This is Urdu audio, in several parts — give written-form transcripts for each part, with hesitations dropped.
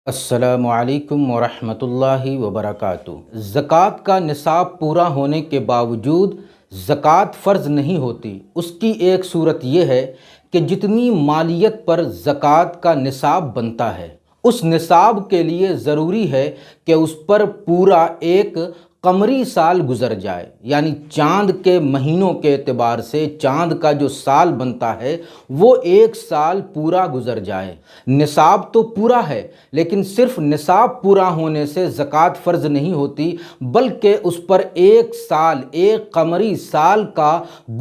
السلام علیکم ورحمۃ اللہ وبرکاتہ۔ زکوٰۃ کا نصاب پورا ہونے کے باوجود زکوٰۃ فرض نہیں ہوتی، اس کی ایک صورت یہ ہے کہ جتنی مالیت پر زکوٰۃ کا نصاب بنتا ہے اس نصاب کے لیے ضروری ہے کہ اس پر پورا ایک قمری سال گزر جائے، یعنی چاند کے مہینوں کے اعتبار سے چاند کا جو سال بنتا ہے وہ ایک سال پورا گزر جائے۔ نصاب تو پورا ہے لیکن صرف نصاب پورا ہونے سے زکوٰۃ فرض نہیں ہوتی، بلکہ اس پر ایک سال، ایک قمری سال کا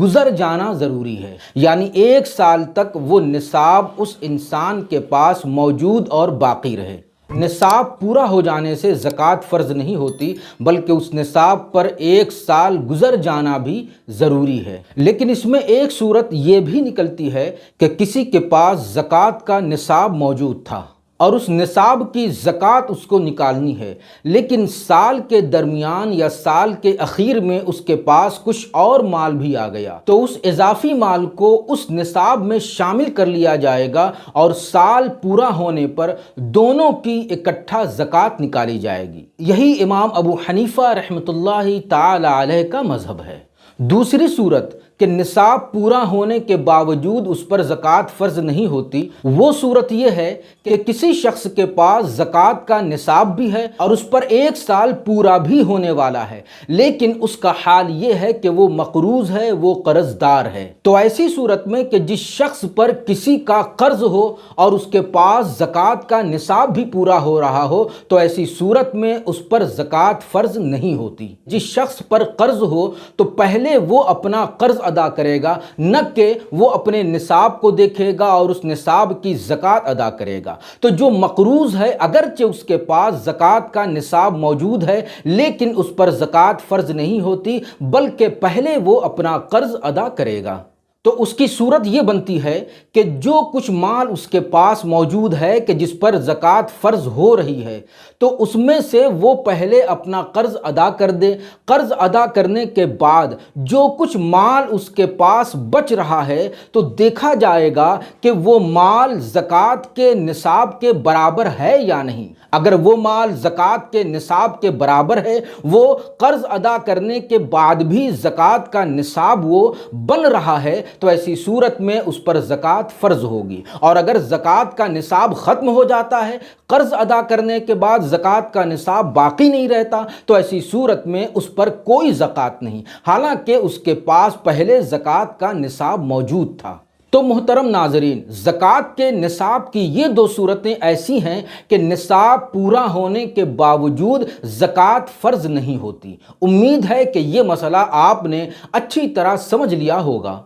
گزر جانا ضروری ہے، یعنی ایک سال تک وہ نصاب اس انسان کے پاس موجود اور باقی رہے۔ نصاب پورا ہو جانے سے زکوٰۃ فرض نہیں ہوتی، بلکہ اس نصاب پر ایک سال گزر جانا بھی ضروری ہے۔ لیکن اس میں ایک صورت یہ بھی نکلتی ہے کہ کسی کے پاس زکوٰۃ کا نصاب موجود تھا اور اس نصاب کی زکوٰۃ اس کو نکالنی ہے، لیکن سال کے درمیان یا سال کے اخیر میں اس کے پاس کچھ اور مال بھی آ گیا، تو اس اضافی مال کو اس نصاب میں شامل کر لیا جائے گا اور سال پورا ہونے پر دونوں کی اکٹھا زکوٰۃ نکالی جائے گی۔ یہی امام ابو حنیفہ رحمۃ اللہ تعالی علیہ کا مذہب ہے۔ دوسری صورت کہ نصاب پورا ہونے کے باوجود اس پر زکوٰۃ فرض نہیں ہوتی، وہ صورت یہ ہے کہ کسی شخص کے پاس زکوٰۃ کا نصاب بھی ہے اور اس پر ایک سال پورا بھی ہونے والا ہے، لیکن اس کا حال یہ ہے کہ وہ مقروض ہے، وہ قرض دار ہے۔ تو ایسی صورت میں کہ جس شخص پر کسی کا قرض ہو اور اس کے پاس زکوٰۃ کا نصاب بھی پورا ہو رہا ہو، تو ایسی صورت میں اس پر زکوٰۃ فرض نہیں ہوتی۔ جس شخص پر قرض ہو تو پہلے وہ اپنا قرض ادا کرے گا، نہ کہ وہ اپنے نصاب کو دیکھے گا اور اس نصاب کی زکوٰۃ ادا کرے گا۔ تو جو مقروض ہے اگرچہ اس کے پاس زکوٰۃ کا نصاب موجود ہے لیکن اس پر زکوٰۃ فرض نہیں ہوتی، بلکہ پہلے وہ اپنا قرض ادا کرے گا۔ تو اس کی صورت یہ بنتی ہے کہ جو کچھ مال اس کے پاس موجود ہے کہ جس پر زکوٰۃ فرض ہو رہی ہے، تو اس میں سے وہ پہلے اپنا قرض ادا کر دے۔ قرض ادا کرنے کے بعد جو کچھ مال اس کے پاس بچ رہا ہے تو دیکھا جائے گا کہ وہ مال زکوٰۃ کے نصاب کے برابر ہے یا نہیں۔ اگر وہ مال زکوٰۃ کے نصاب کے برابر ہے، وہ قرض ادا کرنے کے بعد بھی زکوٰۃ کا نصاب وہ بن رہا ہے، تو ایسی صورت میں اس پر زکوٰۃ فرض ہوگی۔ اور اگر زکوٰۃ کا نصاب ختم ہو جاتا ہے، قرض ادا کرنے کے بعد زکوٰۃ کا نصاب باقی نہیں رہتا، تو ایسی صورت میں اس پر کوئی زکوٰۃ نہیں، حالانکہ اس کے پاس پہلے زکوٰۃ کا نصاب موجود تھا۔ تو محترم ناظرین، زکوٰۃ کے نصاب کی یہ دو صورتیں ایسی ہیں کہ نصاب پورا ہونے کے باوجود زکوٰۃ فرض نہیں ہوتی۔ امید ہے کہ یہ مسئلہ آپ نے اچھی طرح سمجھ لیا ہوگا۔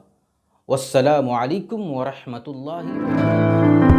والسلام علیکم ورحمۃ اللہ۔